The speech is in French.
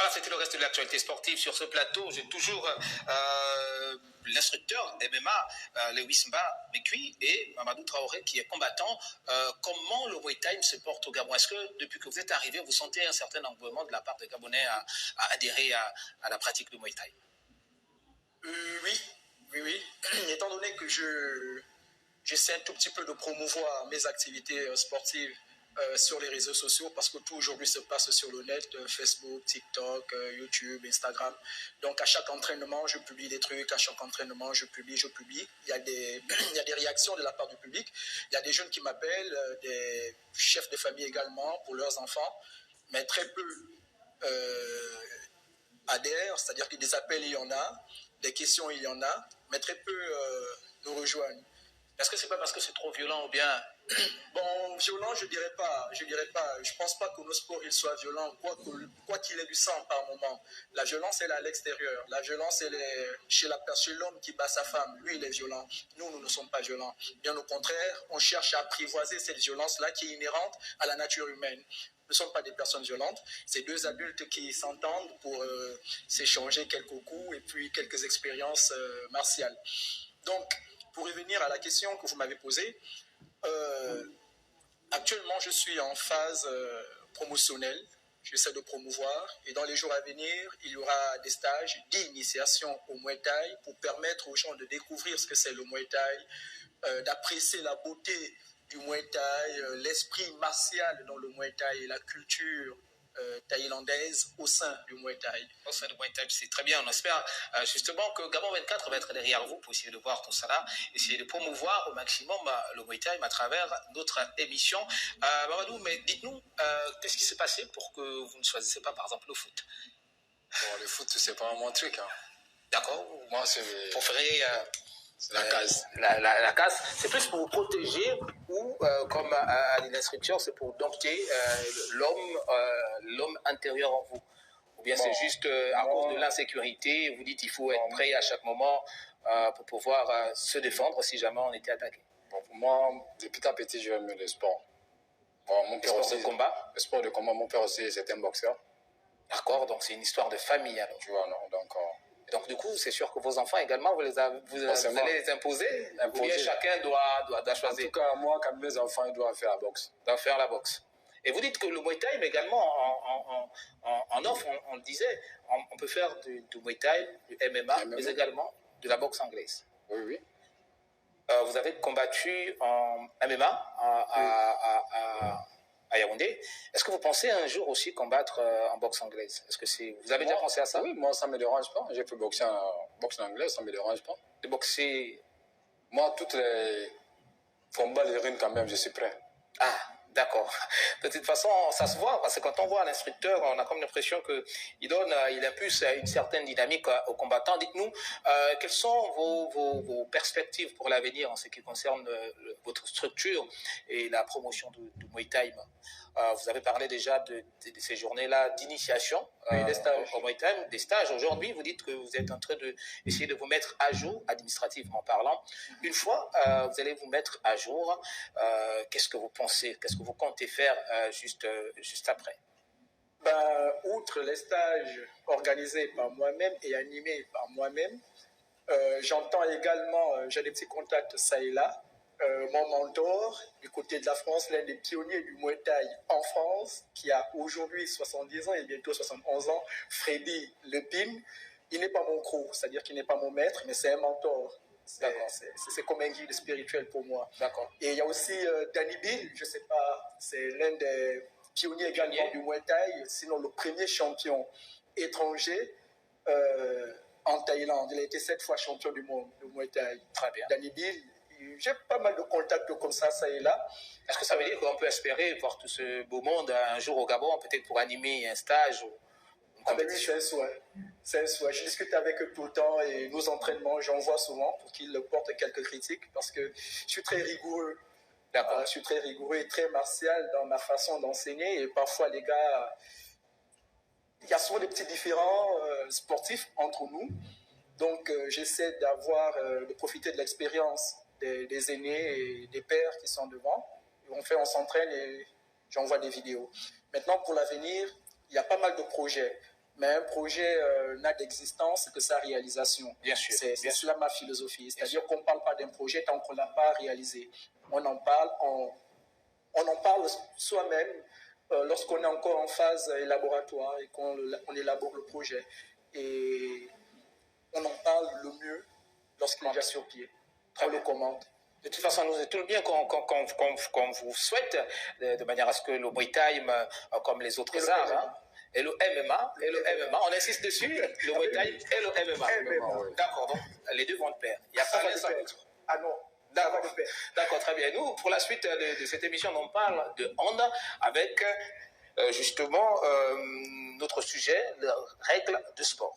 Voilà, c'était le reste de l'actualité sportive sur ce plateau. J'ai toujours l'instructeur MMA, Lewis Mba Mekui, et Mamadou Traoré, qui est combattant. Comment le Muay Thai se porte au Gabon? Est-ce que depuis que vous êtes arrivé, vous sentez un certain engouement de la part des Gabonais à adhérer à la pratique du Muay Thai? Oui. Étant donné que j'essaie un tout petit peu de promouvoir mes activités sportives sur les réseaux sociaux, parce que tout aujourd'hui se passe sur le net, Facebook, TikTok, YouTube, Instagram. Donc à chaque entraînement, je publie des trucs, à chaque entraînement, je publie. Il y a il y a des réactions de la part du public. Il y a des jeunes qui m'appellent, des chefs de famille également pour leurs enfants, mais très peu adhèrent, c'est-à-dire que des appels, il y en a, des questions, il y en a, mais très peu nous rejoignent. Est-ce que c'est pas parce que c'est trop violent ou bien? Bon, violent, je dirais pas. Je pense pas que nos sports ils soient violents, quoi qu'il ait du sang par moment. La violence, elle est à l'extérieur. La violence, elle est chez l'homme qui bat sa femme. Lui, il est violent. Nous ne sommes pas violents. Bien au contraire, on cherche à apprivoiser cette violence-là qui est inhérente à la nature humaine. Nous ne sommes pas des personnes violentes. C'est deux adultes qui s'entendent pour s'échanger quelques coups et puis quelques expériences martiales. Donc, pour revenir à la question que vous m'avez posée, actuellement, je suis en phase promotionnelle. J'essaie de promouvoir et dans les jours à venir, il y aura des stages d'initiation au Muay Thai pour permettre aux gens de découvrir ce que c'est le Muay Thai, d'apprécier la beauté du Muay Thai, l'esprit martial dans le Muay Thai et la culture thaïlandaise au sein du Muay Thai. Au sein du Muay Thai, c'est très bien. On espère justement que Gabon 24 va être derrière vous pour essayer de voir tout ça là, essayer de promouvoir au maximum le Muay Thai à travers notre émission. Mamadou, mais dites-nous, qu'est-ce qui s'est passé pour que vous ne choisissez pas par exemple le foot? Bon, le foot, c'est pas mon truc. Hein. D'accord. Moi, c'est... Vous préférez... c'est la casse. La casse, c'est plus pour vous protéger ou, comme a dit l'instructeur, c'est pour dompter l'homme intérieur en vous. Ou bien bon, c'est juste à cause de l'insécurité, vous dites qu'il faut être prêt à chaque moment pour pouvoir se défendre si jamais on était attaqué. Bon, pour moi, depuis tout petit, j'aime le sport. Bon, mon père le sport aussi, de combat? Le sport de combat, mon père aussi, c'était un boxeur. D'accord, donc c'est une histoire de famille alors. Tu vois, non, donc du coup, c'est sûr que vos enfants également, vous allez les imposer, ou bien chacun doit choisir. En tout cas, moi, comme mes enfants, ils doivent faire la boxe. Doivent faire la boxe. Et vous dites que le Muay Thai, mais également en offre, on le disait, on peut faire du Muay Thai, du MMA, mais également de la boxe anglaise. Oui. Vous avez combattu en MMA à Yaoundé. Est-ce que vous pensez un jour aussi combattre en boxe anglaise? Est-ce que vous avez déjà pensé à ça? Oui, moi ça me dérange pas. J'ai pu boxer en boxe anglaise, ça me dérange pas. De boxer? Moi, toutes les combats de ring quand même, je suis prêt. Ah, d'accord. De toute façon, ça se voit, parce que quand on voit l'instructeur, on a comme l'impression qu'il impulse une certaine dynamique aux combattants. Dites-nous, quelles sont vos perspectives pour l'avenir en ce qui concerne votre structure et la promotion du Muay Thai? Vous avez parlé déjà de ces journées-là d'initiation des stages. Au Muay Thai, des stages. Aujourd'hui, vous dites que vous êtes en train d'essayer de vous mettre à jour, administrativement parlant. Une fois vous allez vous mettre à jour, qu'est-ce que vous pensez? Qu'est-ce que vous comptez faire juste après? Outre les stages organisés par moi-même et animés par moi-même, j'entends également, j'ai des petits contacts ça et là. Mon mentor, du côté de la France, l'un des pionniers du Muay Thai en France, qui a aujourd'hui 70 ans et bientôt 71 ans, Freddy Lepine, il n'est pas mon crew, c'est-à-dire qu'il n'est pas mon maître, mais c'est un mentor. C'est comme un guide spirituel pour moi. D'accord. Et il y a aussi Danny Bill, je ne sais pas, c'est l'un des pionniers également du Muay Thai, sinon le premier champion étranger en Thaïlande. Il a été 7 fois champion du monde de Muay Thai. Très bien. Danny Bill, j'ai pas mal de contacts comme ça et là. Est-ce que ça veut dire qu'on peut espérer voir tout ce beau monde un jour au Gabon, peut-être pour animer un stage c'est un souhait. C'est un souhait. Je discute avec eux tout le temps et nos entraînements, j'en vois souvent pour qu'ils portent quelques critiques parce que je suis très rigoureux. Je suis très rigoureux et très martial dans ma façon d'enseigner et parfois les gars, il y a souvent des petits différends sportifs entre nous. Donc j'essaie de profiter de l'expérience des aînés et des pères qui sont devant. On s'entraîne et j'envoie des vidéos. Maintenant, pour l'avenir, il y a pas mal de projets. Mais un projet n'a d'existence que sa réalisation. Bien sûr. C'est cela ma philosophie. C'est-à-dire qu'on ne parle pas d'un projet tant qu'on ne l'a pas réalisé. On en parle soi-même lorsqu'on est encore en phase élaboratoire et qu'on élabore le projet. Et on en parle le mieux lorsqu'il est déjà sur pied. On le commande. De toute façon, nous, c'est tout le bien qu'on vous souhaite, de manière à ce que le Muay Thai, comme les autres arts, et le MMA, on insiste dessus, le Muay Thai et le MMA. D'accord, donc les deux vont de pair. Il n'y a pas l'un sans l'autre. Ah non. D'accord, très bien. Nous, pour la suite de cette émission, on parle de Honda avec justement notre sujet, les règles de sport.